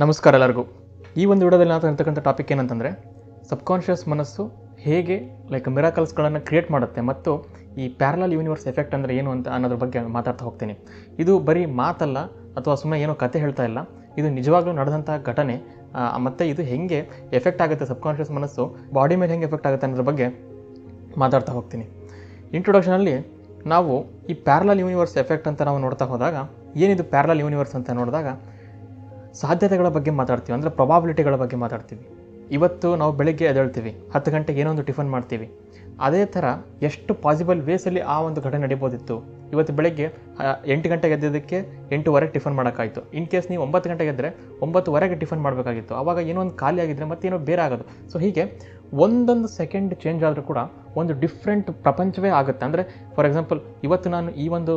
ನಮಸ್ಕಾರ ಎಲ್ಲರಿಗೂ. ಈ ಒಂದು ವಿಡಿಯೋದಲ್ಲಿ ನಾವು ಇರ್ತಕ್ಕಂಥ ಟಾಪಿಕ್ ಏನಂತಂದರೆ ಸಬ್ಕಾನ್ಷಿಯಸ್ ಮನಸ್ಸು ಹೇಗೆ ಮಿರಾಕಲ್ಸ್ಗಳನ್ನು ಕ್ರಿಯೇಟ್ ಮಾಡುತ್ತೆ ಮತ್ತು ಈ ಪ್ಯಾರಲಲ್ ಯೂನಿವರ್ಸ್ ಎಫೆಕ್ಟ್ ಅಂದರೆ ಏನು ಅಂತ ಅನ್ನೋದ್ರ ಬಗ್ಗೆ ಮಾತಾಡ್ತಾ ಹೋಗ್ತೀನಿ. ಇದು ಬರೀ ಮಾತಲ್ಲ ಅಥವಾ ಸುಮ್ಮನೆ ಏನೋ ಕತೆ ಹೇಳ್ತಾ ಇಲ್ಲ, ಇದು ನಿಜವಾಗ್ಲೂ ನಡೆದಂಥ ಘಟನೆ. ಮತ್ತು ಇದು ಹೇಗೆ ಎಫೆಕ್ಟ್ ಆಗುತ್ತೆ, ಸಬ್ಕಾನ್ಷಿಯಸ್ ಮನಸ್ಸು ಬಾಡಿ ಮೇಲೆ ಹೆಂಗೆ ಎಫೆಕ್ಟ್ ಆಗುತ್ತೆ ಅನ್ನೋದ್ರ ಬಗ್ಗೆ ಮಾತಾಡ್ತಾ ಹೋಗ್ತೀನಿ. ಇಂಟ್ರೊಡಕ್ಷನಲ್ಲಿ ನಾವು ಈ ಪ್ಯಾರಲಲ್ ಯೂನಿವರ್ಸ್ ಎಫೆಕ್ಟ್ ಅಂತ ನಾವು ನೋಡ್ತಾ ಹೋದಾಗ, ಏನಿದು ಪ್ಯಾರಲಲ್ ಯೂನಿವರ್ಸ್ ಅಂತ ನೋಡಿದಾಗ ಸಾಧ್ಯತೆಗಳ ಬಗ್ಗೆ ಮಾತಾಡ್ತೀವಿ, ಅಂದರೆ ಪ್ರೊಬಾಬಿಲಿಟಿಗಳ ಬಗ್ಗೆ ಮಾತಾಡ್ತೀವಿ. ಇವತ್ತು ನಾವು ಬೆಳಗ್ಗೆ ಎದ್ದೇಳ್ತೀವಿ, 10 ಗಂಟೆಗೆ ಏನೋ ಒಂದು ಟಿಫನ್ ಮಾಡ್ತೀವಿ. ಅದೇ ಥರ ಎಷ್ಟು ಪಾಸಿಬಲ್ ವೇಸಲ್ಲಿ ಆ ಒಂದು ಘಟನೆ ನಡಿಬೋದಿತ್ತು. ಇವತ್ತು ಬೆಳಗ್ಗೆ 8 ಗಂಟೆಗೆ ಎದ್ದಿದ್ದಕ್ಕೆ 8:15 ಟಿಫನ್ ಮಾಡೋಕ್ಕಾಯಿತು. ಇನ್ ಕೇಸ್ ನೀವು 9 ಗಂಟೆಗೆ ಎದ್ದರೆ 9:15 ಟಿಫನ್ ಮಾಡಬೇಕಾಗಿತ್ತು. ಆವಾಗ ಏನೋ ಒಂದು ಖಾಲಿ ಆಗಿದ್ದರೆ ಮತ್ತೇನೋ ಬೇರೆ ಆಗೋದು. ಸೊ ಹೀಗೆ ಒಂದೊಂದು ಸೆಕೆಂಡ್ ಚೇಂಜ್ ಆದರೂ ಕೂಡ ಒಂದು ಡಿಫ್ರೆಂಟ್ ಪ್ರಪಂಚವೇ ಆಗುತ್ತೆ. ಅಂದರೆ ಫಾರ್ ಎಕ್ಸಾಂಪಲ್, ಇವತ್ತು ನಾನು ಈ ಒಂದು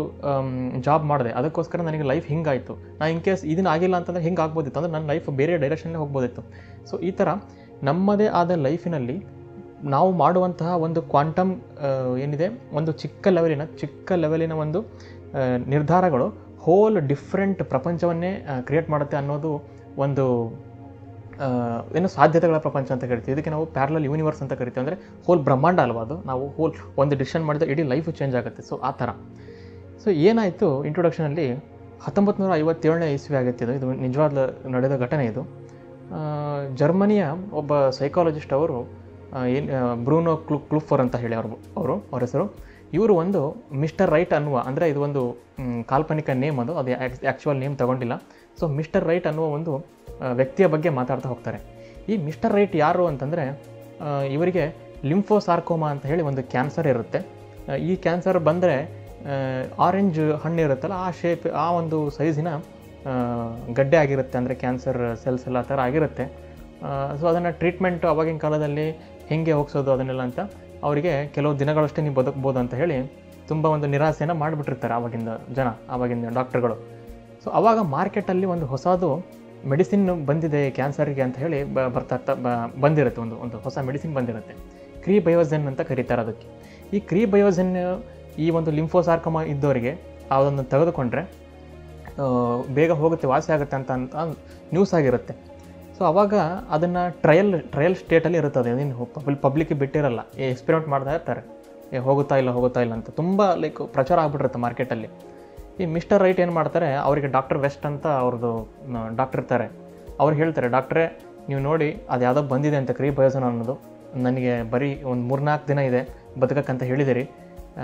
ಜಾಬ್ ಮಾಡಿದೆ, ಅದಕ್ಕೋಸ್ಕರ ನನಗೆ ಲೈಫ್ ಹಿಂಗಾಯಿತು. ನಾನು ಇನ್ ಕೇಸ್ ಇದನ್ನು ಆಗಿಲ್ಲ ಅಂತಂದರೆ ಹಿಂಗೆ ಆಗ್ಬೋದಿತ್ತು, ಅಂದರೆ ನನ್ನ ಲೈಫ್ ಬೇರೆ ಡೈರೆಕ್ಷನ್ನೇ ಹೋಗ್ಬೋದಿತ್ತು. ಸೊ ಈ ಥರ ನಮ್ಮದೇ ಆದ ಲೈಫಿನಲ್ಲಿ ನಾವು ಮಾಡುವಂತಹ ಒಂದು ಕ್ವಾಂಟಮ್ ಏನಿದೆ, ಒಂದು ಚಿಕ್ಕ ಲೆವೆಲಿನ ಒಂದು ನಿರ್ಧಾರಗಳು ಹೋಲ್ ಡಿಫ್ರೆಂಟ್ ಪ್ರಪಂಚವನ್ನೇ ಕ್ರಿಯೇಟ್ ಮಾಡುತ್ತೆ ಅನ್ನೋದು ಒಂದು ಏನು ಸಾಧ್ಯತೆಗಳ ಪ್ರಪಂಚ ಅಂತ ಕರಿತೀವಿ. ಇದಕ್ಕೆ ನಾವು ಪ್ಯಾರಲಲ್ ಯೂನಿವರ್ಸ್ ಅಂತ ಕರಿತೀವಿ. ಅಂದರೆ ಹೋಲ್ ಬ್ರಹ್ಮಾಂಡ ಅಲ್ವಾ ಅದು. ನಾವು ಒಂದು ಡಿಸಿಷನ್ ಮಾಡಿದ್ರೆ ಇಡೀ ಲೈಫು ಚೇಂಜ್ ಆಗುತ್ತೆ. ಸೊ ಆ ಥರ. ಸೊ ಏನಾಯಿತು, ಇಂಟ್ರೊಡಕ್ಷನಲ್ಲಿ 1957ನೇ ಇಸ್ವಿ ಆಗುತ್ತೆ. ಇದು ನಿಜವಾದ ನಡೆದ ಘಟನೆ. ಇದು ಜರ್ಮನಿಯ ಒಬ್ಬ ಸೈಕಾಲಜಿಸ್ಟ್ ಅವರು ಬ್ರೂನೋ ಕ್ಲೂಫರ್ ಅಂತ ಹೇಳಿ ಅವ್ರ ಹೆಸರು. ಇವರು ಒಂದು ಮಿಸ್ಟರ್ ರೈಟ್ ಅನ್ನುವ, ಅಂದರೆ ಇದು ಒಂದು ಕಾಲ್ಪನಿಕ ನೇಮ್, ಅದು ಆ್ಯಕ್ಚುಯಲ್ ನೇಮ್ ತಗೊಂಡಿಲ್ಲ. ಸೊ ಮಿಸ್ಟರ್ ರೈಟ್ ಅನ್ನುವ ಒಂದು ವ್ಯಕ್ತಿಯ ಬಗ್ಗೆ ಮಾತಾಡ್ತಾ ಹೋಗ್ತಾರೆ. ಈ ಮಿಸ್ಟರ್ ರೈಟ್ ಯಾರು ಅಂತಂದರೆ, ಇವರಿಗೆ ಲಿಂಫೋಸಾರ್ಕೋಮಾ ಅಂತ ಹೇಳಿ ಒಂದು ಕ್ಯಾನ್ಸರ್ ಇರುತ್ತೆ. ಈ ಕ್ಯಾನ್ಸರ್ ಬಂದರೆ ಆರೆಂಜ್ ಹಣ್ಣು ಇರುತ್ತಲ್ಲ, ಆ ಶೇಪ್, ಆ ಒಂದು ಸೈಜಿನ ಗಡ್ಡೆ ಆಗಿರುತ್ತೆ. ಅಂದರೆ ಕ್ಯಾನ್ಸರ್ ಸೆಲ್ಸ್ ಎಲ್ಲ ಆ ಥರ ಆಗಿರುತ್ತೆ. ಸೊ ಅದನ್ನು ಟ್ರೀಟ್ಮೆಂಟ್ ಆವಾಗಿನ ಕಾಲದಲ್ಲಿ ಹೇಗೆ ಹೋಗಿಸೋದು ಅದನ್ನೆಲ್ಲ ಅಂತ ಅವರಿಗೆ ಕೆಲವು ದಿನಗಳಷ್ಟೇ ನೀವು ಬದುಕ್ಬೋದು ಅಂತ ಹೇಳಿ ತುಂಬ ಒಂದು ನಿರಾಸೆಯನ್ನು ಮಾಡಿಬಿಟ್ಟಿರ್ತಾರೆ ಆವಾಗಿನ ಡಾಕ್ಟರ್ಗಳು. ಸೊ ಆವಾಗ ಮಾರ್ಕೆಟಲ್ಲಿ ಒಂದು ಹೊಸದು ಮೆಡಿಸಿನ್ ಬಂದಿದೆ ಕ್ಯಾನ್ಸರ್ಗೆ ಅಂತ ಹೇಳಿ ಬಂದಿರುತ್ತೆ. ಒಂದು ಹೊಸ ಮೆಡಿಸಿನ್ ಬಂದಿರುತ್ತೆ. ಕ್ರೀಬಯೋಜೆನ್ ಅಂತ ಕರೀತಾರೆ ಅದಕ್ಕೆ. ಈ ಕ್ರೀಬಯೋಜೆನ್ ಈ ಒಂದು ಲಿಂಫೋಸಾರ್ಕೋಮಾ ಇದ್ದವರಿಗೆ ಅದನ್ನು ತೆಗೆದುಕೊಂಡ್ರೆ ಬೇಗ ಹೋಗುತ್ತೆ, ವಾಸಿ ಆಗುತ್ತೆ ಅಂತ ನ್ಯೂಸ್ ಆಗಿರುತ್ತೆ. ಸೊ ಆವಾಗ ಅದನ್ನು ಟ್ರಯಲ್ ಸ್ಟೇಟಲ್ಲಿ ಇರುತ್ತದೆ. ಅದೇನು ಪಬ್ಲಿಕ್ಗೆ ಬಿಟ್ಟಿರಲ್ಲ, ಎಕ್ಸ್ಪೆರಿಮೆಂಟ್ ಮಾಡ್ತಾ ಇರ್ತಾರೆ, ಹೋಗುತ್ತಾ ಇಲ್ಲ ಅಂತ ತುಂಬ ಪ್ರಚಾರ ಆಗಿಬಿಟ್ಟಿರುತ್ತೆ ಮಾರ್ಕೆಟಲ್ಲಿ. ಈ ಮಿಸ್ಟರ್ ರೈಟ್ ಏನು ಮಾಡ್ತಾರೆ, ಅವರಿಗೆ ಡಾಕ್ಟರ್ ವೆಸ್ಟ್ ಅಂತ ಅವ್ರದ್ದು ಡಾಕ್ಟರ್ ಇರ್ತಾರೆ. ಅವ್ರು ಹೇಳ್ತಾರೆ, ಡಾಕ್ಟ್ರೇ ನೀವು ನೋಡಿ ಅದು ಯಾವುದೋ ಬಂದಿದೆ ಅಂತ ಕ್ರೀಬಯೋಜೆನ್ ಅನ್ನೋದು, ನನಗೆ ಬರೀ ಒಂದು 3-4 ದಿನ ಇದೆ ಬದುಕಕ್ಕಂತ ಹೇಳಿದಿರಿ,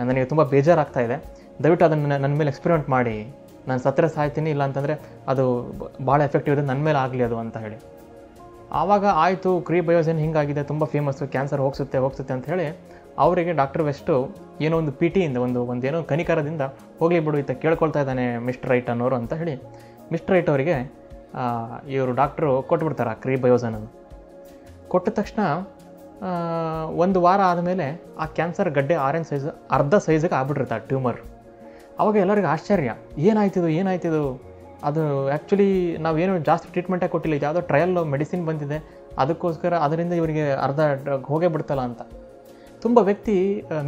ನನಗೆ ತುಂಬ ಬೇಜಾರಾಗ್ತಾ ಇದೆ, ದಯವಿಟ್ಟು ಅದನ್ನು ನನ್ನ ಮೇಲೆ ಎಕ್ಸ್ಪೆರಿಮೆಂಟ್ ಮಾಡಿ, ನಾನು ಸತ್ತರೆ ಸಾಯ್ತೀನಿ, ಇಲ್ಲ ಅಂತಂದರೆ ಅದು ಭಾಳ ಎಫೆಕ್ಟಿವ್ ಇದೆ, ನನ್ನ ಮೇಲೆ ಆಗಲಿ ಅದು ಅಂತ ಹೇಳಿ. ಆವಾಗ ಆಯಿತು, ಕ್ರೀಬಯೋಜೆನ್ ಹಿಂಗಾಗಿದೆ, ತುಂಬ ಫೇಮಸ್ಸು, ಕ್ಯಾನ್ಸರ್ ಹೋಗಿಸುತ್ತೆ ಅಂತ ಹೇಳಿ ಅವರಿಗೆ ಡಾಕ್ಟರ್ ವೆಸ್ಟು ಏನೋ ಒಂದು ಪಿಟಿಯಿಂದ ಒಂದೇನೋ ಕನಿಕರದಿಂದ ಹೋಗಲಿ ಬಿಡು ಇತ್ತ ಕೇಳ್ಕೊಳ್ತಾ ಇದ್ದಾನೆ ಮಿಸ್ಟರ್ ರೈಟ್ ಅನ್ನೋರು ಅಂತ ಹೇಳಿ ಮಿಸ್ಟರ್ ರೈಟ್ ಅವರಿಗೆ ಇವರು ಡಾಕ್ಟ್ರು ಕೊಟ್ಬಿಡ್ತಾರೆ ಕ್ರೀಬಯೋಜೆನನ್ನು. ಕೊಟ್ಟ ತಕ್ಷಣ 1 ವಾರ ಆದಮೇಲೆ ಆ ಕ್ಯಾನ್ಸರ್ ಗಡ್ಡೆ ಆರೆಂಜ್ ಸೈಜ್ ಅರ್ಧ ಸೈಜಿಗೆ ಆಗ್ಬಿಟ್ಟಿರುತ್ತೆ ಆ ಟ್ಯೂಮರ್. ಆವಾಗ ಎಲ್ಲರಿಗೂ ಆಶ್ಚರ್ಯ, ಏನಾಯ್ತಿದು ಅದು ಆ್ಯಕ್ಚುಲಿ ನಾವೇನು ಜಾಸ್ತಿ ಟ್ರೀಟ್ಮೆಂಟೇ ಕೊಟ್ಟಿಲ್ಲ, ಇದು ಯಾವುದೋ ಟ್ರಯಲ್ ಮೆಡಿಸಿನ್ ಬಂದಿದೆ, ಅದಕ್ಕೋಸ್ಕರ ಅದರಿಂದ ಇವರಿಗೆ ಅರ್ಧ ಹೋಗೇ ಬಿಡ್ತಲ್ಲ ಅಂತ. ತುಂಬ ವ್ಯಕ್ತಿ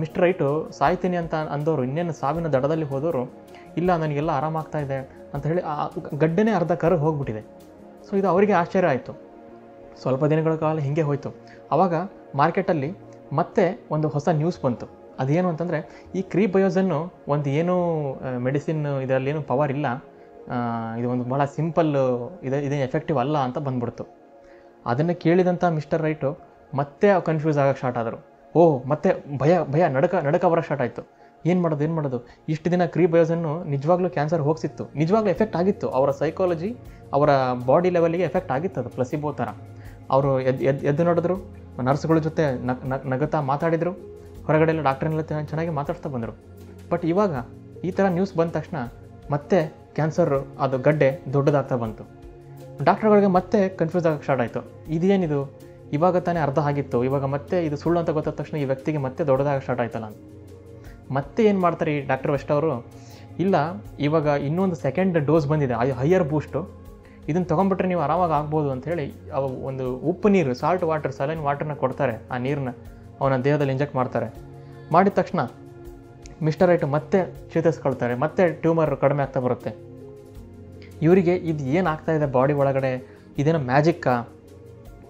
ಮಿಸ್ಟರ್ ರೈಟು ಸಾಯ್ತೀನಿ ಅಂತ ಅಂದವರು, ಇನ್ನೇನು ಸಾವಿನ ದಡದಲ್ಲಿ ಹೋದವರು, ಇಲ್ಲ ನನಗೆಲ್ಲ ಆರಾಮಾಗ್ತಾ ಇದೆ ಅಂತ ಹೇಳಿ ಆ ಗಡ್ಡೆನೇ ಅರ್ಧ ಕರು ಹೋಗ್ಬಿಟ್ಟಿದೆ. ಸೊ ಇದು ಅವರಿಗೆ ಆಶ್ಚರ್ಯ ಆಯಿತು. ಸ್ವಲ್ಪ ದಿನಗಳ ಕಾಲ ಹೀಗೆ ಹೋಯಿತು. ಆವಾಗ ಮಾರ್ಕೆಟಲ್ಲಿ ಮತ್ತೆ ಒಂದು ಹೊಸ ನ್ಯೂಸ್ ಬಂತು. ಅದೇನು ಅಂತಂದರೆ, ಈ ಕ್ರೀಬಯೋಜನ್ನು ಒಂದು ಏನೂ ಮೆಡಿಸಿನ್ ಇದರಲ್ಲಿ ಏನೂ ಪವರ್ ಇಲ್ಲ, ಇದು ಒಂದು ಭಾಳ ಸಿಂಪಲ್ ಇದೇನು ಎಫೆಕ್ಟಿವ್ ಅಲ್ಲ ಅಂತ ಬಂದ್ಬಿಡ್ತು. ಅದನ್ನು ಕೇಳಿದಂಥ ಮಿಸ್ಟರ್ ರೈಟು ಮತ್ತೆ ಕನ್ಫ್ಯೂಸ್ ಆಗೋಕ್ಕೆ ಸ್ಟಾರ್ಟ್ ಆದರು. ಮತ್ತೆ ಭಯ ನಡಕ ಬರೋಕ್ಕೆ ಸ್ಟಾರ್ಟ್ ಆಯಿತು. ಏನು ಮಾಡೋದು, ಇಷ್ಟು ದಿನ ಕ್ರೀಬಯೋಜನ್ನು ನಿಜವಾಗ್ಲೂ ಕ್ಯಾನ್ಸರ್ ಹೋಗಿಸಿತ್ತು, ನಿಜವಾಗ್ಲೂ ಎಫೆಕ್ಟ್ ಆಗಿತ್ತು, ಅವರ ಸೈಕಾಲಜಿ, ಅವರ ಬಾಡಿ ಲೆವೆಲಿಗೆ ಎಫೆಕ್ಟ್ ಆಗಿತ್ತು, ಅದು ಪ್ಲಸಿಬೋ ಥರ. ಅವರು ಎದ್ದು ನೋಡಿದ್ರು, ನರ್ಸ್ಗಳ ಜೊತೆ ನಗುತ್ತಾ ಮಾತಾಡಿದರು, ಹೊರಗಡೆ ಎಲ್ಲ ಡಾಕ್ಟ್ರನ್ನೆಲ್ಲ ಚೆನ್ನಾಗಿ ಮಾತಾಡ್ತಾ ಬಂದರು. ಬಟ್ ಇವಾಗ ಈ ಥರ ನ್ಯೂಸ್ ಬಂದ ತಕ್ಷಣ ಮತ್ತೆ ಕ್ಯಾನ್ಸರ್ ಅದು ಗಡ್ಡೆ ದೊಡ್ಡದಾಗ್ತಾ ಬಂತು. ಡಾಕ್ಟರ್ಗಳಿಗೆ ಮತ್ತೆ ಕನ್ಫ್ಯೂಸ್ ಆಗೋಕ್ಕೆ ಸ್ಟಾರ್ಟ್ ಆಯಿತು. ಇದೇನಿದು, ಇವಾಗ ತಾನೇ ಅರ್ಧ ಆಗಿತ್ತು, ಇವಾಗ ಮತ್ತೆ ಇದು ಸುಳ್ಳು ಅಂತ ಗೊತ್ತಾದ ತಕ್ಷಣ ಈ ವ್ಯಕ್ತಿಗೆ ಮತ್ತೆ ದೊಡ್ಡದಾಗ ಸ್ಟಾರ್ಟ್ ಆಯ್ತಲ್ಲ ಅಂತ. ಮತ್ತೆ ಏನು ಮಾಡ್ತಾರೆ ಈ ಡಾಕ್ಟರ್ ವೆಸ್ಟ್ ಅವರು, ಇಲ್ಲ ಇವಾಗ ಇನ್ನೊಂದು ಸೆಕೆಂಡ್ ಡೋಸ್ ಬಂದಿದೆ, ಹೈಯರ್ ಬೂಸ್ಟು, ಇದನ್ನು ತೊಗೊಂಡ್ಬಿಟ್ರೆ ನೀವು ಆರಾಮಾಗಿ ಆಗ್ಬೋದು ಅಂಥೇಳಿ ಒಂದು ಉಪ್ಪು ನೀರು, ಸಾಲ್ಟ್ ವಾಟರ್, ಸಲೈನ್ ವಾಟರ್ನ ಕೊಡ್ತಾರೆ. ಆ ನೀರನ್ನ ಅವನ ದೇಹದಲ್ಲಿ ಇಂಜೆಕ್ಟ್ ಮಾಡ್ತಾರೆ. ಮಾಡಿದ ತಕ್ಷಣ ಮಿಸ್ಟರ್ ರೈಟ್ ಮತ್ತೆ ಚೇತರಿಸ್ಕೊಳ್ತಾರೆ, ಮತ್ತೆ ಟ್ಯೂಮರ್ ಕಡಿಮೆ ಆಗ್ತಾ ಬರುತ್ತೆ. ಇವರಿಗೆ ಇದು ಏನಾಗ್ತಾ ಇದೆ ಬಾಡಿ ಒಳಗಡೆ ಇದೇನೋ ಮ್ಯಾಜಿಕ್ಕಾ,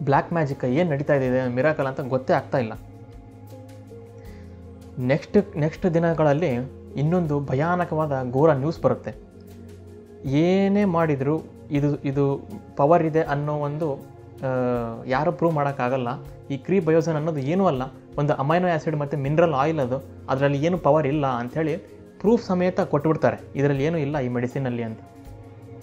ಬ್ಲ್ಯಾಕ್ ಮ್ಯಾಜಿಕ್ಕಾ, ಏನು ನಡೀತಾ ಇದೆ ಮಿರಾಕಲ್ ಅಂತ ಗೊತ್ತೇ ಆಗ್ತಾ ಇಲ್ಲ. ನೆಕ್ಸ್ಟ್ ದಿನಗಳಲ್ಲಿ ಇನ್ನೊಂದು ಭಯಾನಕವಾದ ಘೋರ ನ್ಯೂಸ್ ಬರುತ್ತೆ. ಏನೇ ಮಾಡಿದರೂ ಇದು ಪವರ್ ಇದೆ ಅನ್ನೋ ಒಂದು ಯಾರೂ ಪ್ರೂವ್ ಮಾಡೋಕ್ಕಾಗಲ್ಲ. ಈ ಕ್ರೀ ಬಯೋಸನ್ ಅನ್ನೋದು ಏನೂ ಅಲ್ಲ, ಒಂದು ಅಮೈನೋ ಆ್ಯಸಿಡ್ ಮತ್ತು ಮಿನರಲ್ ಆಯಿಲ್, ಅದರಲ್ಲಿ ಏನು ಪವರ್ ಇಲ್ಲ ಅಂಥೇಳಿ ಪ್ರೂಫ್ ಸಮೇತ ಕೊಟ್ಬಿಡ್ತಾರೆ, ಇದರಲ್ಲಿ ಏನೂ ಇಲ್ಲ ಈ ಮೆಡಿಸಿನಲ್ಲಿ ಅಂತ.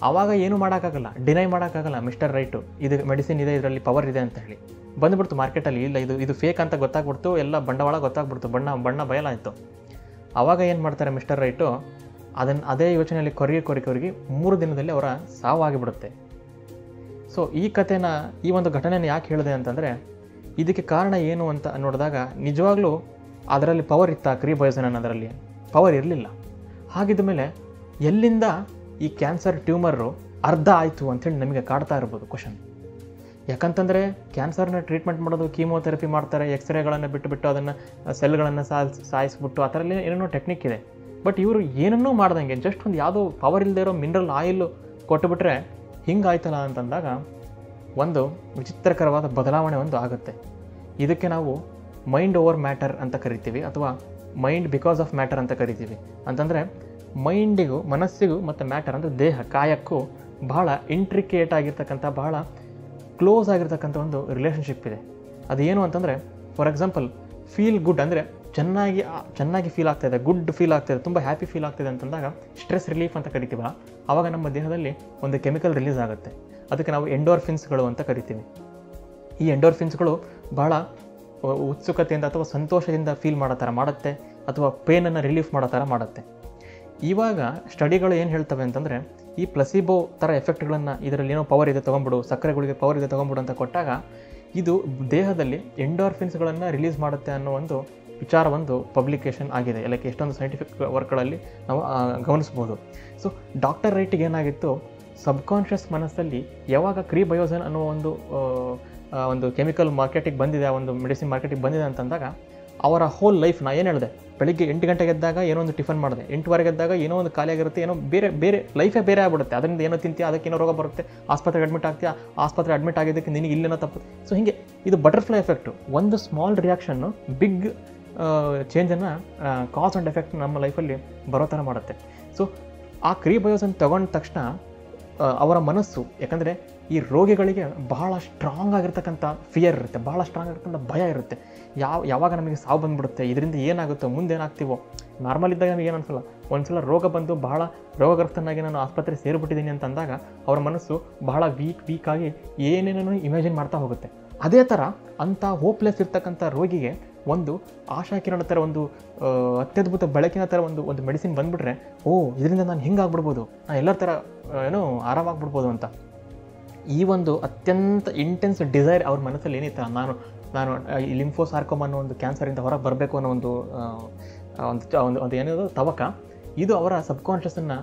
ಆವಾಗ ಏನೂ ಮಾಡೋಕ್ಕಾಗಲ್ಲ, ಡಿನೈ ಮಾಡೋಕ್ಕಾಗಲ್ಲ, ಮಿಸ್ಟರ್ ರೈಟು ಇದು ಮೆಡಿಸಿನ್ ಇದೆ, ಇದರಲ್ಲಿ ಪವರ್ ಇದೆ ಅಂತ ಹೇಳಿ ಬಂದುಬಿಡ್ತು ಮಾರ್ಕೆಟಲ್ಲಿ. ಇಲ್ಲ ಇದು ಫೇಕ್ ಅಂತ ಗೊತ್ತಾಗ್ಬಿಡ್ತು, ಎಲ್ಲ ಬಂಡವಾಳ ಗೊತ್ತಾಗ್ಬಿಡ್ತು, ಬಣ್ಣ ಬಯಲಾಯಿತು. ಆವಾಗ ಏನು ಮಾಡ್ತಾರೆ ಮಿಸ್ಟರ್ ರೈಟು, ಅದೇ ಯೋಚನೆಯಲ್ಲಿ ಕೊರಗಿ 3 ದಿನದಲ್ಲಿ ಅವರ ಸಾವಾಗಿಬಿಡುತ್ತೆ. ಸೊ ಈ ಕಥೆನ, ಈ ಒಂದು ಘಟನೆನ ಯಾಕೆ ಹೇಳಿದೆ ಅಂತಂದರೆ, ಇದಕ್ಕೆ ಕಾರಣ ಏನು ಅಂತ ನೋಡಿದಾಗ ನಿಜವಾಗ್ಲೂ ಅದರಲ್ಲಿ ಪವರ್ ಇತ್ತಾ? ಕ್ರೀ ಬಯೋಸನ್ ಅನ್ನೋದರಲ್ಲಿ ಪವರ್ ಇರಲಿಲ್ಲ. ಹಾಗಿದ್ದ ಮೇಲೆ ಎಲ್ಲಿಂದ ಈ ಕ್ಯಾನ್ಸರ್ ಟ್ಯೂಮರು ಅರ್ಧ ಆಯಿತು ಅಂಥೇಳಿ ನಮಗೆ ಕಾಡ್ತಾ ಇರ್ಬೋದು ಕ್ವಶನ್. ಯಾಕಂತಂದರೆ ಕ್ಯಾನ್ಸರ್ನ ಟ್ರೀಟ್ಮೆಂಟ್ ಮಾಡೋದು ಕೀಮೋಥೆರಪಿ ಮಾಡ್ತಾರೆ, ಎಕ್ಸ್ರೇಗಳನ್ನು ಬಿಟ್ಟು ಅದನ್ನು ಸೆಲ್ಗಳನ್ನು ಸಾಯಿಸ್ಬಿಟ್ಟು ಆ ಥರ ಏನೇನೋ ಟೆಕ್ನಿಕ್ ಇದೆ. ಬಟ್ ಇವರು ಏನನ್ನೂ ಮಾಡ್ದಂಗೆ ಜಸ್ಟ್ ಒಂದು ಯಾವುದೋ ಪವರ್ ಇಲ್ಲದೆ ಇರೋ ಮಿನರಲ್ ಆಯಿಲ್ ಕೊಟ್ಟುಬಿಟ್ರೆ ಹಿಂಗಾಯ್ತಲ್ಲ ಅಂತಂದಾಗ ಒಂದು ವಿಚಿತ್ರಕರವಾದ ಬದಲಾವಣೆ ಒಂದು ಆಗುತ್ತೆ. ಇದಕ್ಕೆ ನಾವು ಮೈಂಡ್ ಓವರ್ ಮ್ಯಾಟರ್ ಅಂತ ಕರಿತೀವಿ, ಅಥವಾ ಮೈಂಡ್ ಬಿಕಾಸ್ ಆಫ್ ಮ್ಯಾಟರ್ ಅಂತ ಕರಿತೀವಿ. ಅಂತಂದರೆ ಮೈಂಡಿಗೂ ಮನಸ್ಸಿಗೂ ಮತ್ತು ಮ್ಯಾಟರ್ ಅಂದರೆ ದೇಹ ಕಾಯಕ್ಕೂ ಬಹಳ ಇಂಟ್ರಿಕೇಟ್ ಆಗಿರ್ತಕ್ಕಂಥ, ಬಹಳ ಕ್ಲೋಸ್ ಆಗಿರ್ತಕ್ಕಂಥ ಒಂದು ರಿಲೇಷನ್ಶಿಪ್ ಇದೆ. ಅದೇನು ಅಂತಂದರೆ, ಫಾರ್ ಎಕ್ಸಾಂಪಲ್ ಫೀಲ್ ಗುಡ್ ಅಂದರೆ ಚೆನ್ನಾಗಿ ಫೀಲ್ ಆಗ್ತಾಯಿದೆ, ಗುಡ್ ಫೀಲ್ ಆಗ್ತಾಯಿದೆ, ತುಂಬ ಹ್ಯಾಪಿ ಫೀಲ್ ಆಗ್ತಾಯಿದೆ ಅಂತಂದಾಗ ಸ್ಟ್ರೆಸ್ ರಿಲೀಫ್ ಅಂತ ಕರಿತೀವಲ್ಲ, ಆವಾಗ ನಮ್ಮ ದೇಹದಲ್ಲಿ ಒಂದು ಕೆಮಿಕಲ್ ರಿಲೀಸ್ ಆಗುತ್ತೆ. ಅದಕ್ಕೆ ನಾವು ಎಂಡೋರ್ಫಿನ್ಸ್ಗಳು ಅಂತ ಕರಿತೀವಿ. ಈ ಎಂಡೋರ್ಫಿನ್ಸ್ಗಳು ಬಹಳ ಉತ್ಸುಕತೆಯಿಂದ ಅಥವಾ ಸಂತೋಷದಿಂದ ಫೀಲ್ ಮಾಡೋ ಥರ ಮಾಡುತ್ತೆ, ಅಥವಾ ಪೇನನ್ನು ರಿಲೀಫ್ ಮಾಡೋ ಥರ ಮಾಡುತ್ತೆ. ಇವಾಗ ಸ್ಟಡಿಗಳು ಏನು ಹೇಳ್ತವೆ ಅಂತಂದರೆ, ಈ ಪ್ಲಸಿಬೋ ಥರ ಎಫೆಕ್ಟ್ಗಳನ್ನು, ಇದರಲ್ಲಿ ಏನೋ ಪವರ್ ಇದೆ ತೊಗೊಂಬಿಡು, ಸಕ್ಕರೆಗಳಿಗೆ ಪವರ್ ಇದೆ ತೊಗೊಂಬಿಡು ಅಂತ ಕೊಟ್ಟಾಗ ಇದು ದೇಹದಲ್ಲಿ ಎಂಡೋರ್ಫಿನ್ಸ್ಗಳನ್ನು ರಿಲೀಸ್ ಮಾಡುತ್ತೆ ಅನ್ನೋ ಒಂದು ವಿಚಾರ ಒಂದು ಪಬ್ಲಿಕೇಶನ್ ಆಗಿದೆ. ಲೈಕ್ ಎಷ್ಟೊಂದು ಸೈಂಟಿಫಿಕ್ ವರ್ಕ್ಗಳಲ್ಲಿ ನಾವು ಗಮನಿಸ್ಬೋದು. ಸೊ ಡಾಕ್ಟರ್ ರೈಟಿಗೆ ಏನಾಗಿತ್ತು, ಸಬ್ಕಾನ್ಷಿಯಸ್ ಮನಸ್ಸಲ್ಲಿ ಯಾವಾಗ ಕ್ರೀ ಬಯೋಸನ್ ಅನ್ನೋ ಒಂದು ಕೆಮಿಕಲ್ ಮಾರ್ಕೆಟಿಗೆ ಬಂದಿದೆ, ಆ ಒಂದು ಮೆಡಿಸಿನ್ ಮಾರ್ಕೆಟಿಗೆ ಬಂದಿದೆ ಅಂತಂದಾಗ ಅವರ ಹೋಲ್ ಲೈಫ್, ನಾ ಏನು ಹೇಳಿದೆ, ಬೆಳಿಗ್ಗೆ 8 ಗಂಟೆಗೆ ಎದ್ದಾಗ ಏನೋ ಒಂದು ಟಿಫನ್ ಮಾಡಿದೆ, 8:15 ಎದ್ದಾಗ ಏನೋ ಒಂದು ಖಾಲಿಯಾಗಿರುತ್ತೆ, ಏನೋ ಬೇರೆ ಲೈಫೇ ಬೇರೆ ಆಗ್ಬಿಡುತ್ತೆ. ಅದರಿಂದ ಏನೋ ತಿಂತೀಯ, ಅದಕ್ಕೆ ಏನೋ ರೋಗ ಬರುತ್ತೆ, ಆಸ್ಪತ್ರೆಗೆ ಅಡ್ಮಿಟ್ ಆಗ್ತೀಯಾ, ಆಸ್ಪತ್ರೆ ಅಡ್ಮಿಟ್ ಆಗಿದ್ದಕ್ಕೆ ನಿನಗೆ ಇಲ್ಲೇನೋ ತಪ್ಪು. ಸೊ ಹೀಗೆ ಇದು ಬಟರ್ಫ್ಲೈ ಎಫೆಕ್ಟು. ಒಂದು ಸ್ಮಾಲ್ ರಿಯಾಕ್ಷನ್ನು ಬಿಗ್ ಚೇಂಜನ್ನು, ಕಾಸ್ ಆ್ಯಂಡ್ ಎಫೆಕ್ಟ್ ನಮ್ಮ ಲೈಫಲ್ಲಿ ಬರೋ ಥರ ಮಾಡುತ್ತೆ. ಸೊ ಆ ಕ್ರೀ ಬಯೋಸನ್ ತಗೊಂಡ ತಕ್ಷಣ ಅವರ ಮನಸ್ಸು, ಯಾಕಂದರೆ ಈ ರೋಗಿಗಳಿಗೆ ಬಹಳ ಸ್ಟ್ರಾಂಗ್ ಆಗಿರ್ತಕ್ಕಂಥ ಫಿಯರ್ ಇರುತ್ತೆ, ಬಹಳ ಸ್ಟ್ರಾಂಗ್ ಆಗಿರ್ತಕ್ಕಂಥ ಭಯ ಇರುತ್ತೆ. ಯಾವಾಗ ನಮಗೆ ಸಾವು ಬಂದುಬಿಡುತ್ತೆ, ಇದರಿಂದ ಏನಾಗುತ್ತೋ, ಮುಂದೆ ಏನಾಗ್ತೀವೋ. ನಾರ್ಮಲ್ ಇದ್ದಾಗ ನಮಗೆ ಏನು ಅನಿಸಲ್ಲ, ಒಂದು ಸಲ ರೋಗ ಬಂದು ಬಹಳ ರೋಗಗ್ರಸ್ತನಾಗಿ ನಾನು ಆಸ್ಪತ್ರೆ ಸೇರಿಬಿಟ್ಟಿದ್ದೀನಿ ಅಂತ ಅಂದಾಗ ಅವರ ಮನಸ್ಸು ಬಹಳ ವೀಕ್ ಆಗಿ ಏನೇನೋ ಇಮ್ಯಾಜಿನ್ ಮಾಡ್ತಾ ಹೋಗುತ್ತೆ. ಅದೇ ಥರ ಅಂಥ ಹೋಪ್ಲೆಸ್ ಇರ್ತಕ್ಕಂಥ ರೋಗಿಗೆ ಒಂದು ಆಶಾಕಿರಣ ಥರ, ಒಂದು ಅತ್ಯದ್ಭುತ ಬೆಳಕಿನ ಥರ ಒಂದು ಮೆಡಿಸಿನ್ ಬಂದುಬಿಟ್ರೆ, ಇದರಿಂದ ನಾನು ಹಿಂಗಾಗ್ಬಿಡ್ಬೋದು, ನಾನು ಎಲ್ಲರ ಥರ ಆರಾಮಾಗ್ಬಿಡ್ಬೋದು ಅಂತ ಈ ಒಂದು ಅತ್ಯಂತ ಇಂಟೆನ್ಸ್ ಡಿಸೈರ್ ಅವ್ರ ಮನಸ್ಸಲ್ಲಿ ಏನಿತ್ತು, ನಾನು ಈ ಲಿಂಫೋಸಾರ್ಕೋಮಾ ಅನ್ನೋ ಒಂದು ಕ್ಯಾನ್ಸರಿಂದ ಹೊರಗೆ ಬರಬೇಕು ಅನ್ನೋ ಒಂದು ಏನಿದೆ ತವಕ, ಇದು ಅವರ ಸಬ್ಕಾನ್ಷಿಯಸನ್ನು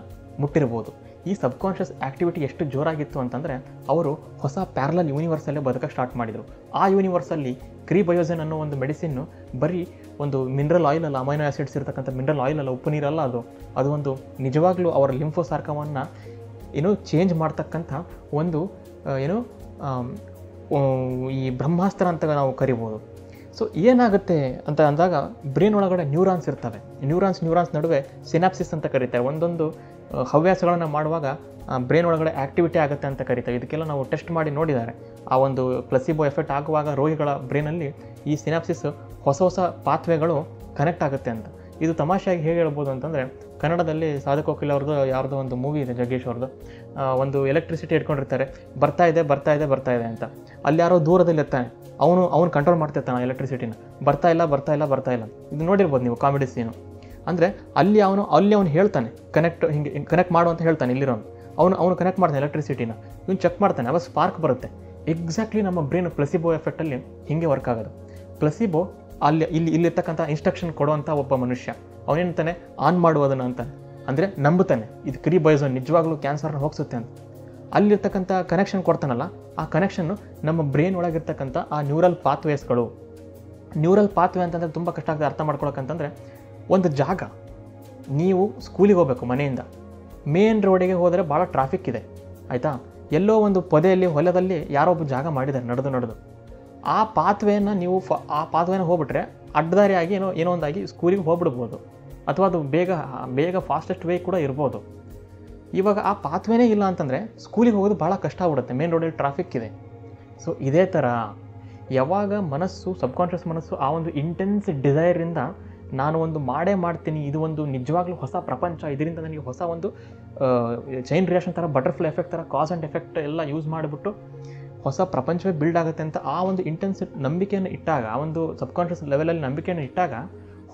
ಮುಟ್ಟಿರ್ಬೋದು. ಈ ಸಬ್ಕಾನ್ಷಿಯಸ್ ಆ್ಯಕ್ಟಿವಿಟಿ ಎಷ್ಟು ಜೋರಾಗಿತ್ತು ಅಂತಂದರೆ, ಅವರು ಹೊಸ ಪ್ಯಾರಲಲ್ ಯೂನಿವರ್ಸಲ್ಲೇ ಬದುಕಕ್ಕೆ ಸ್ಟಾರ್ಟ್ ಮಾಡಿದರು. ಆ ಯೂನಿವರ್ಸಲ್ಲಿ ಕ್ರೀ ಬಯೋಸನ್ ಅನ್ನೋ ಒಂದು ಮೆಡಿಸಿನ್ನು ಬರೀ ಒಂದು ಮಿನರಲ್ ಆಯಿಲ್ ಅಲ್ಲ, ಅಮೈನೋ ಆ್ಯಸಿಡ್ಸ್ ಇರ್ತಕ್ಕಂಥ ಮಿನರಲ್ ಆಯಿಲ್ ಅಲ್ಲ, ಉಪ್ಪು ನೀರಲ್ಲ, ಅದು ಒಂದು ನಿಜವಾಗ್ಲೂ ಅವರ ಲಿಂಫೋಸಾರ್ಕೋಮನ್ನು ಚೇಂಜ್ ಮಾಡ್ತಕ್ಕಂಥ ಒಂದು ಈ ಬ್ರಹ್ಮಾಸ್ತ್ರ ಅಂತ ನಾವು ಕರಿಬೋದು. ಸೊ ಏನಾಗುತ್ತೆ ಅಂತ ಅಂದಾಗ, ಬ್ರೈನ್ ಒಳಗಡೆ ನ್ಯೂರಾನ್ಸ್ ಇರ್ತವೆ. ನ್ಯೂರಾನ್ಸ್ ನಡುವೆ ಸಿನಾಪ್ಸಿಸ್ ಅಂತ ಕರೀತಾರೆ. ಒಂದೊಂದು ಹವ್ಯಾಸಗಳನ್ನು ಮಾಡುವಾಗ ಬ್ರೈನ್ ಒಳಗಡೆ ಆ್ಯಕ್ಟಿವಿಟಿ ಆಗುತ್ತೆ ಅಂತ ಕರೀತಾರೆ. ಇದಕ್ಕೆಲ್ಲ ನಾವು ಟೆಸ್ಟ್ ಮಾಡಿ ನೋಡಿದ್ದಾರೆ. ಆ ಒಂದು ಪ್ಲಸಿಬೋ ಎಫೆಕ್ಟ್ ಆಗುವಾಗ ರೋಗಿಗಳ ಬ್ರೈನಲ್ಲಿ ಈ ಸಿನಾಪ್ಸಿಸ್ ಹೊಸ ಪಾತ್ವೆಗಳು ಕನೆಕ್ಟ್ ಆಗುತ್ತೆ ಅಂತ. ಇದು ತಮಾಷೆಯಾಗಿ ಹೇಗೆ ಹೇಳ್ಬೋದು ಅಂತಂದರೆ, ಕನ್ನಡದಲ್ಲಿ ಸಾಧಕ್ ಕೋಕಿಲ ಅವ್ರದ್ದು ಯಾರ್ದೋ ಒಂದು ಮೂವಿ ಇದೆ, ಜಗ್ಗೇಶ್ ಅವ್ರದ್ದು. ಒಂದು ಎಲೆಕ್ಟ್ರಿಸಿಟಿ ಇಟ್ಕೊಂಡಿರ್ತಾರೆ, ಬರ್ತಾ ಇದೆ ಅಂತ. ಅಲ್ಲಿ ಯಾರೋ ದೂರದಲ್ಲಿ ಇರ್ತಾನೆ, ಅವನು ಕಂಟ್ರೋಲ್ ಮಾಡ್ತಿರ್ತಾನೆ ಎಲೆಕ್ಟ್ರಿಸಿಟಿನ, ಬರ್ತಾ ಇಲ್ಲ. ಇದು ನೋಡಿರ್ಬೋದು ನೀವು, ಕಾಮಿಡಿ ಸೀನು. ಅಂದರೆ ಅಲ್ಲಿ ಅವನು ಹೇಳ್ತಾನೆ, ಕನೆಕ್ಟ್ ಮಾಡು ಅಂತ ಹೇಳ್ತಾನೆ. ಇಲ್ಲಿರೋನು ಅವನು ಕನೆಕ್ಟ್ ಮಾಡ್ತಾನೆ ಎಲೆಕ್ಟ್ರಿಸಿಟಿನ, ಇವನು ಚೆಕ್ ಮಾಡ್ತಾನೆ, ಅವಾಗ ಸ್ಪಾರ್ಕ್ ಬರುತ್ತೆ. ಎಕ್ಸಾಕ್ಟ್ಲಿ ನಮ್ಮ ಬ್ರೈನ್ ಪ್ಲಸಿಬೋ ಎಫೆಕ್ಟಲ್ಲಿ ಹೀಗೆ ವರ್ಕ್ ಆಗೋದು. ಪ್ಲಸಿಬೋ ಇಲ್ಲಿರ್ತಕ್ಕಂಥ ಇನ್ಸ್ಟ್ರಕ್ಷನ್ ಕೊಡುವಂಥ ಒಬ್ಬ ಮನುಷ್ಯ, ಅವನೇಂತಾನೆ ಆನ್ ಮಾಡುವುದನ್ನು ಅಂತಾನೆ. ಅಂದರೆ ನಂಬುತ್ತಾನೆ ಇದು ಕ್ರೀ ಬಯೋಸನ್ ನಿಜವಾಗ್ಲೂ ಕ್ಯಾನ್ಸರ್ನ ಹೋಗಿಸುತ್ತೆ ಅಂತ. ಅಲ್ಲಿರ್ತಕ್ಕಂಥ ಕನೆಕ್ಷನ್ ಕೊಡ್ತಾನಲ್ಲ, ಆ ಕನೆಕ್ಷನ್ನು ನಮ್ಮ ಬ್ರೈನ್ ಒಳಗಿರ್ತಕ್ಕಂಥ ಆ ನ್ಯೂರಲ್ ಪಾತ್ವೇಸ್ಗಳು. ನ್ಯೂರಲ್ ಪಾತ್ವೇ ಅಂತಂದರೆ ತುಂಬ ಕಷ್ಟ ಆಗ್ತದೆ ಅರ್ಥ ಮಾಡ್ಕೊಳಕ್ಕಂತಂದರೆ, ಒಂದು ಜಾಗ, ನೀವು ಸ್ಕೂಲಿಗೆ ಹೋಗಬೇಕು ಮನೆಯಿಂದ, ಮೇನ್ ರೋಡಿಗೆ ಹೋದರೆ ಭಾಳ ಟ್ರಾಫಿಕ್ ಇದೆ, ಆಯಿತಾ. ಎಲ್ಲೋ ಒಂದು ಪೊದೆಯಲ್ಲಿ ಹೊಲದಲ್ಲಿ ಯಾರೋ ಒಬ್ಬ ಜಾಗ ಮಾಡಿದ್ದಾರೆ ನಡೆದು ಆ ಪಾತ್ವೇನ ನೀವು ಆ ಪಾತ್ವೇನ ಹೋಗ್ಬಿಟ್ರೆ ಅಡ್ಡದಾರಿಯಾಗಿ ಏನೋ ಒಂದಾಗಿ ಸ್ಕೂಲಿಗೆ ಹೋಗ್ಬಿಡ್ಬೋದು, ಅಥವಾ ಅದು ಬೇಗ ಫಾಸ್ಟೆಸ್ಟ್ ವೇ ಕೂಡ ಇರ್ಬೋದು. ಇವಾಗ ಆ ಪಾತ್ವೇನೇ ಇಲ್ಲ ಅಂತಂದರೆ ಸ್ಕೂಲಿಗೆ ಹೋಗೋದು ಭಾಳ ಕಷ್ಟ ಆಗ್ಬಿಡುತ್ತೆ, ಮೇನ್ ರೋಡಲ್ಲಿ ಟ್ರಾಫಿಕ್ ಇದೆ. ಸೊ ಇದೇ ಥರ ಯಾವಾಗ ಸಬ್ಕಾನ್ಷಿಯಸ್ ಮನಸ್ಸು ಆ ಒಂದು ಇಂಟೆನ್ಸ್ ಡಿಸೈರಿಂದ ನಾನು ಒಂದು ಮಾಡ್ತೀನಿ, ಇದು ಒಂದು ನಿಜವಾಗ್ಲೂ ಹೊಸ ಪ್ರಪಂಚ, ಇದರಿಂದ ನನಗೆ ಹೊಸ ಒಂದು ಚೈನ್ ರಿಯಾಕ್ಷನ್ ಥರ, ಬಟರ್ಫ್ಲೈ ಎಫೆಕ್ಟ್ ಥರ, ಕಾಸ್ ಆ್ಯಂಡ್ ಎಫೆಕ್ಟ್ ಎಲ್ಲ ಯೂಸ್ ಮಾಡಿಬಿಟ್ಟು ಹೊಸ ಪ್ರಪಂಚವೇ ಬಿಲ್ಡ್ ಆಗುತ್ತೆ ಅಂತ ಆ ಒಂದು ಇಂಟೆನ್ಸ್ ನಂಬಿಕೆಯನ್ನು ಇಟ್ಟಾಗ, ಆ ಒಂದು ಸಬ್ಕಾನ್ಷಿಯಸ್ ಲೆವೆಲಲ್ಲಿ ನಂಬಿಕೆಯನ್ನು ಇಟ್ಟಾಗ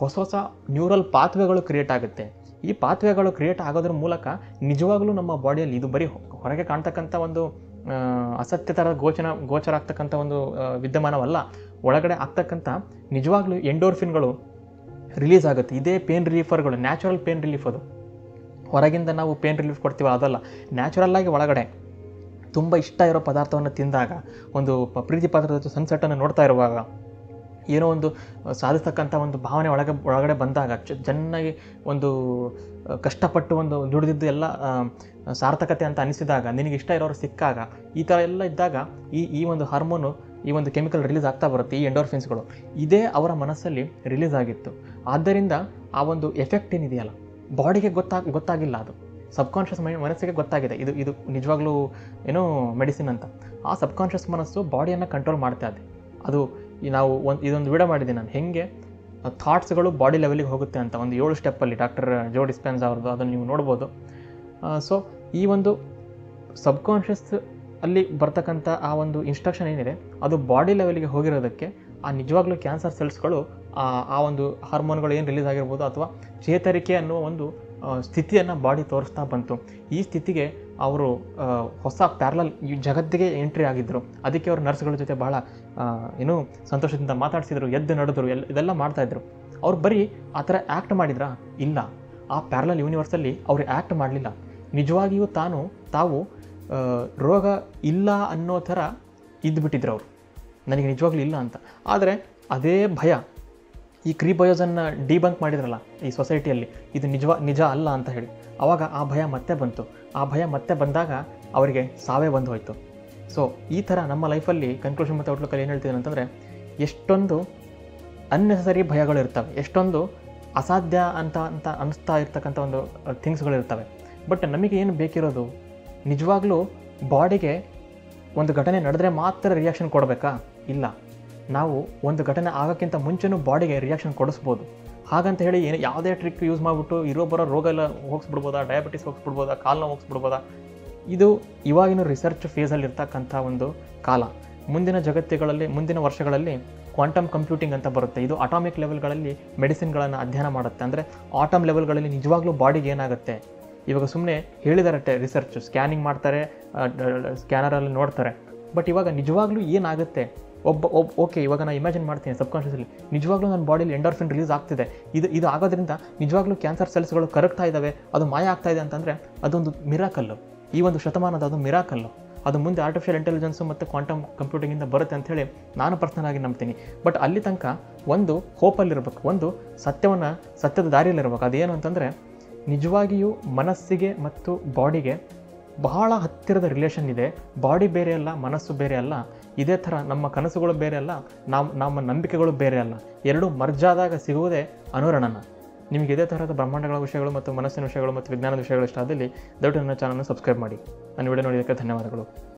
ಹೊಸ ನ್ಯೂರಲ್ ಪಾತ್ವೇಗಳು ಕ್ರಿಯೇಟ್ ಆಗುತ್ತೆ. ಈ ಪಾತ್ವೇಗಳು ಕ್ರಿಯೇಟ್ ಆಗೋದ್ರ ಮೂಲಕ ನಿಜವಾಗ್ಲೂ ನಮ್ಮ ಬಾಡಿಯಲ್ಲಿ ಇದು ಬರೀ ಹೊರಗೆ ಕಾಣ್ತಕ್ಕಂಥ ಒಂದು ಅಸತ್ಯ ಥರ ಗೋಚರ ಆಗ್ತಕ್ಕಂಥ ಒಂದು ವಿದ್ಯಮಾನವಲ್ಲ, ಒಳಗಡೆ ಆಗ್ತಕ್ಕಂಥ ನಿಜವಾಗ್ಲೂ ಎಂಡೋರ್ಫಿನ್ಗಳು ರಿಲೀಸ್ ಆಗುತ್ತೆ. ಇದೇ ಪೇನ್ ರಿಲೀಫರ್ಗಳು, ನ್ಯಾಚುರಲ್ ಪೇನ್ ರಿಲೀಫ್. ಅದು ಹೊರಗಿಂದ ನಾವು ಪೇನ್ ರಿಲೀಫ್ ಕೊಡ್ತೀವಿ ಅದಲ್ಲ, ನ್ಯಾಚುರಲ್ಲಾಗಿ ಒಳಗಡೆ ತುಂಬ ಇಷ್ಟ ಇರೋ ಪದಾರ್ಥವನ್ನು ತಿಂದಾಗ, ಒಂದು ಪ್ರೀತಿ ಪಾತ್ರದ ಸನ್ಸೆಟ್ಟನ್ನು ನೋಡ್ತಾ ಇರುವಾಗ, ಏನೋ ಒಂದು ಸಾಧಿಸ್ತಕ್ಕಂಥ ಒಂದು ಭಾವನೆ ಒಳಗಡೆ ಬಂದಾಗ, ಚೆನ್ನಾಗಿ ಒಂದು ಕಷ್ಟಪಟ್ಟು ಒಂದು ದುಡಿದಿದ್ದು ಎಲ್ಲ ಸಾರ್ಥಕತೆ ಅಂತ ಅನಿಸಿದಾಗ, ನಿನಗೆ ಇಷ್ಟ ಇರೋರು ಸಿಕ್ಕಾಗ, ಈ ಥರ ಎಲ್ಲ ಇದ್ದಾಗ ಈ ಒಂದು ಹಾರ್ಮೋನು, ಈ ಒಂದು ಕೆಮಿಕಲ್ ರಿಲೀಸ್ ಆಗ್ತಾ ಬರುತ್ತೆ, ಈ ಎಂಡೋರ್ಫಿನ್ಸ್ಗಳು. ಇದೇ ಅವರ ಮನಸ್ಸಲ್ಲಿ ರಿಲೀಸ್ ಆಗಿತ್ತು. ಆದ್ದರಿಂದ ಆ ಒಂದು ಎಫೆಕ್ಟ್ ಏನಿದೆಯಲ್ಲ, ಬಾಡಿಗೆ ಗೊತ್ತಾಗಿಲ್ಲ, ಅದು ಸಬ್ಕಾನ್ಷಿಯಸ್ ಮನಸ್ಸಿಗೆ ಗೊತ್ತಾಗಿದೆ ಇದು ನಿಜವಾಗ್ಲೂ ಏನೋ ಮೆಡಿಸಿನ್ ಅಂತ. ಆ ಸಬ್ಕಾನ್ಷಿಯಸ್ ಮನಸ್ಸು ಬಾಡಿಯನ್ನು ಕಂಟ್ರೋಲ್ ಮಾಡ್ತಾ ಇದೆ. ಅದು ನಾವು ಇದೊಂದು ವಿಡಿಯೋ ಮಾಡಿದ್ದೀನಿ ನಾನು, ಹೇಗೆ ಥಾಟ್ಸ್ಗಳು ಬಾಡಿ ಲೆವೆಲಿಗೆ ಹೋಗುತ್ತೆ ಅಂತ, ಒಂದು 7 ಸ್ಟೆಪ್ಪಲ್ಲಿ ಡಾಕ್ಟರ್ ಜೋ ಡಿಸ್ಪೆನ್ಸಾ ಅವ್ರದ್ದು, ಅದನ್ನು ನೀವು ನೋಡ್ಬೋದು. ಸೊ ಈ ಒಂದು ಸಬ್ಕಾನ್ಷಿಯಸ್ ಅಲ್ಲಿ ಬರ್ತಕ್ಕಂಥ ಆ ಒಂದು ಇನ್ಸ್ಟ್ರಕ್ಷನ್ ಏನಿದೆ, ಅದು ಬಾಡಿ ಲೆವೆಲಿಗೆ ಹೋಗಿರೋದಕ್ಕೆ ಆ ನಿಜವಾಗ್ಲೂ ಕ್ಯಾನ್ಸರ್ ಸೆಲ್ಸ್ಗಳು ಆ ಒಂದು ಹಾರ್ಮೋನ್ಗಳು ಏನು ರಿಲೀಸ್ ಆಗಿರ್ಬೋದು, ಅಥವಾ ಚೇತರಿಕೆ ಅನ್ನುವ ಒಂದು ಸ್ಥಿತಿಯನ್ನು ಬಾಡಿ ತೋರಿಸ್ತಾ ಬಂತು. ಈ ಸ್ಥಿತಿಗೆ ಅವರು ಹೊಸ ಪ್ಯಾರಲಲ್ ಜಗತ್ತಿಗೆ ಎಂಟ್ರಿ ಆಗಿದ್ದರು. ಅದಕ್ಕೆ ಅವರು ನರ್ಸ್ಗಳ ಜೊತೆ ಬಹಳ ಸಂತೋಷದಿಂದ ಮಾತಾಡ್ಸಿದ್ರು, ಎದ್ದು ನಡೆದ್ರು, ಇದೆಲ್ಲ ಮಾಡ್ತಾಯಿದ್ರು. ಅವ್ರು ಬರೀ ಆ ಥರ ಆ್ಯಕ್ಟ್ ಮಾಡಿದ್ರಾ? ಇಲ್ಲ. ಆ ಪ್ಯಾರಲಲ್ ಯೂನಿವರ್ಸಲ್ಲಿ ಅವರು ಆ್ಯಕ್ಟ್ ಮಾಡಲಿಲ್ಲ. ನಿಜವಾಗಿಯೂ ತಾವು ರೋಗ ಇಲ್ಲ ಅನ್ನೋ ಥರ ಇದ್ದುಬಿಟ್ಟಿದ್ರು ಅವರು, ನನಗೆ ನಿಜವಾಗ್ಲೂ ಇಲ್ಲ ಅಂತ. ಆದರೆ ಅದೇ ಭಯ, ಈ ಕ್ರೀಬಯೋಸನ್ನು ಡಿಬಂಕ್ ಮಾಡಿದ್ರಲ್ಲ ಈ ಸೊಸೈಟಿಯಲ್ಲಿ, ಇದು ನಿಜ ಅಲ್ಲ ಅಂತ ಹೇಳಿ, ಆವಾಗ ಆ ಭಯ ಮತ್ತೆ ಬಂತು. ಆ ಭಯ ಮತ್ತೆ ಬಂದಾಗ ಅವರಿಗೆ ಸಾವೇ ಬಂದು ಹೋಯಿತು. ಸೊ ಈ ಥರ ನಮ್ಮ ಲೈಫಲ್ಲಿ ಕನ್ಕ್ಲೂಷನ್ ಮತ್ತು ಔಟ್ಲುಕಲ್ಲಿ ಏನು ಹೇಳ್ತಿದ್ದೀನಿ ಅಂತಂದರೆ, ಎಷ್ಟೊಂದು ಅನ್ನೆಸರಿ ಭಯಗಳಿರ್ತವೆ, ಎಷ್ಟೊಂದು ಅಸಾಧ್ಯ ಅಂತ ಅನ್ನಿಸ್ತಾ ಇರ್ತಕ್ಕಂಥ ಒಂದು ಥಿಂಗ್ಸ್ಗಳಿರ್ತವೆ. ಬಟ್ ನಮಗೆ ಏನು ಬೇಕಿರೋದು, ನಿಜವಾಗ್ಲೂ ಬಾಡಿಗೆ ಒಂದು ಘಟನೆ ನಡೆದ್ರೆ ಮಾತ್ರ ರಿಯಾಕ್ಷನ್ ಕೊಡಬೇಕಾ? ಇಲ್ಲ. ನಾವು ಒಂದು ಘಟನೆ ಆಗೋಕ್ಕಿಂತ ಮುಂಚೆನೂ ಬಾಡಿಗೆ ರಿಯಾಕ್ಷನ್ ಕೊಡಿಸ್ಬೋದು. ಹಾಗಂತ ಹೇಳಿ ಯಾವುದೇ ಟ್ರಿಕ್ ಯೂಸ್ ಮಾಡಿಬಿಟ್ಟು ಬರೋ ರೋಗ ಎಲ್ಲ ಹೋಗಿಸ್ಬಿಡ್ಬೋದಾ, ಡಯಾಬಿಟಿಸ್ ಹೋಗಿಸ್ಬಿಡ್ಬೋದಾ, ಕಾಲನ್ನ ಹೋಗಿಸ್ಬಿಡ್ಬೋದಾ? ಇದು ಇವಾಗಿನ ರಿಸರ್ಚ್ ಫೇಸಲ್ಲಿ ಇರ್ತಕ್ಕಂಥ ಒಂದು ಕಾಲ. ಮುಂದಿನ ವರ್ಷಗಳಲ್ಲಿ ಕ್ವಾಂಟಮ್ ಕಂಪ್ಯೂಟಿಂಗ್ ಅಂತ ಬರುತ್ತೆ. ಇದು ಅಟಾಮಿಕ್ ಲೆವೆಲ್ಗಳಲ್ಲಿ ಮೆಡಿಸಿನ್ಗಳನ್ನು ಅಧ್ಯಯನ ಮಾಡುತ್ತೆ. ಅಂದರೆ ಆಟಮ್ ಲೆವೆಲ್ಗಳಲ್ಲಿ ನಿಜವಾಗ್ಲೂ ಬಾಡಿಗೆ ಏನಾಗುತ್ತೆ. ಇವಾಗ ಸುಮ್ಮನೆ ಹೇಳಿದಾರಟ್ಟೆ ರಿಸರ್ಚ್, ಸ್ಕ್ಯಾನಿಂಗ್ ಮಾಡ್ತಾರೆ, ಸ್ಕ್ಯಾನರಲ್ಲಿ ನೋಡ್ತಾರೆ. ಬಟ್ ಇವಾಗ ನಿಜವಾಗ್ಲೂ ಏನಾಗುತ್ತೆ, ಓಕೆ ಇವಾಗ ನಾನು ಇಮ್ಯಾಜಿನ್ ಮಾಡ್ತೀನಿ ಸಬ್ಕಾನ್ಷಿಯಸ್ಲಿ, ನಿಜವಾಗ್ಲೂ ನನ್ನ ಬಾಡಿಲಿ ಎಂಡೋರ್ಫಿನ್ ರಿಲೀಸ್ ಆಗ್ತಿದೆ, ಇದು ಆಗೋದ್ರಿಂದ ನಿಜವಾಗ್ಲೂ ಕ್ಯಾನ್ಸರ್ ಸೆಲ್ಸ್ಗಳು ಕರಗ್ತಾ ಇದ್ದಾವೆ, ಅದು ಮಾಯ ಆಗ್ತಾ ಇದೆ ಅಂತಂದರೆ ಅದೊಂದು ಮಿರಾಕಲ್ಲು. ಈ ಒಂದು ಶತಮಾನದ ಅದು ಮಿರಾಕಲ್ಲು. ಅದು ಮುಂದೆ ಆರ್ಟಿಫಿಷಿಯಲ್ ಇಂಟೆಲಿಜೆನ್ಸು ಮತ್ತು ಕ್ವಾಂಟಮ್ ಕಂಪ್ಯೂಟಿಂಗಿಂದ ಬರುತ್ತೆ ಅಂಥೇಳಿ ನಾನು ಪರ್ಸನಲ್ ಆಗಿ ನಂಬ್ತೀನಿ. ಬಟ್ ಅಲ್ಲಿ ತನಕ ಒಂದು ಹೋಪಲ್ಲಿರ್ಬೇಕು, ಒಂದು ಸತ್ಯದ ದಾರಿಯಲ್ಲಿರ್ಬೇಕು. ಅದೇನು ಅಂತಂದರೆ, ನಿಜವಾಗಿಯೂ ಮನಸ್ಸಿಗೆ ಮತ್ತು ಬಾಡಿಗೆ ಬಹಳ ಹತ್ತಿರದ ರಿಲೇಷನ್ ಇದೆ. ಬಾಡಿ ಬೇರೆ ಅಲ್ಲ, ಮನಸ್ಸು ಬೇರೆ ಅಲ್ಲ. ಇದೇ ಥರ ನಮ್ಮ ಕನಸುಗಳು ಬೇರೆ ಅಲ್ಲ, ನಮ್ಮ ನಂಬಿಕೆಗಳು ಬೇರೆ ಅಲ್ಲ. ಎರಡೂ ಮರ್ಜಾದಾಗ ಸಿಗುವುದೇ ಅನುರಣನ. ನಿಮಗೆ ಇದೇ ಥರದ ಬ್ರಹ್ಮಾಂಡಗಳ ವಿಷಯಗಳು ಮತ್ತು ಮನಸ್ಸಿನ ವಿಷಯಗಳು ಮತ್ತು ವಿಜ್ಞಾನದ ವಿಷಯಗಳು ಇಷ್ಟ ಆದಲ್ಲಿ ದಯವಿಟ್ಟು ನನ್ನ ಚಾನಲ್ನ ಸಬ್ಸ್ಕ್ರೈಬ್ ಮಾಡಿ. ನನ್ನ ವಿಡಿಯೋ ನೋಡಿದ್ದಕ್ಕೆ ಧನ್ಯವಾದಗಳು.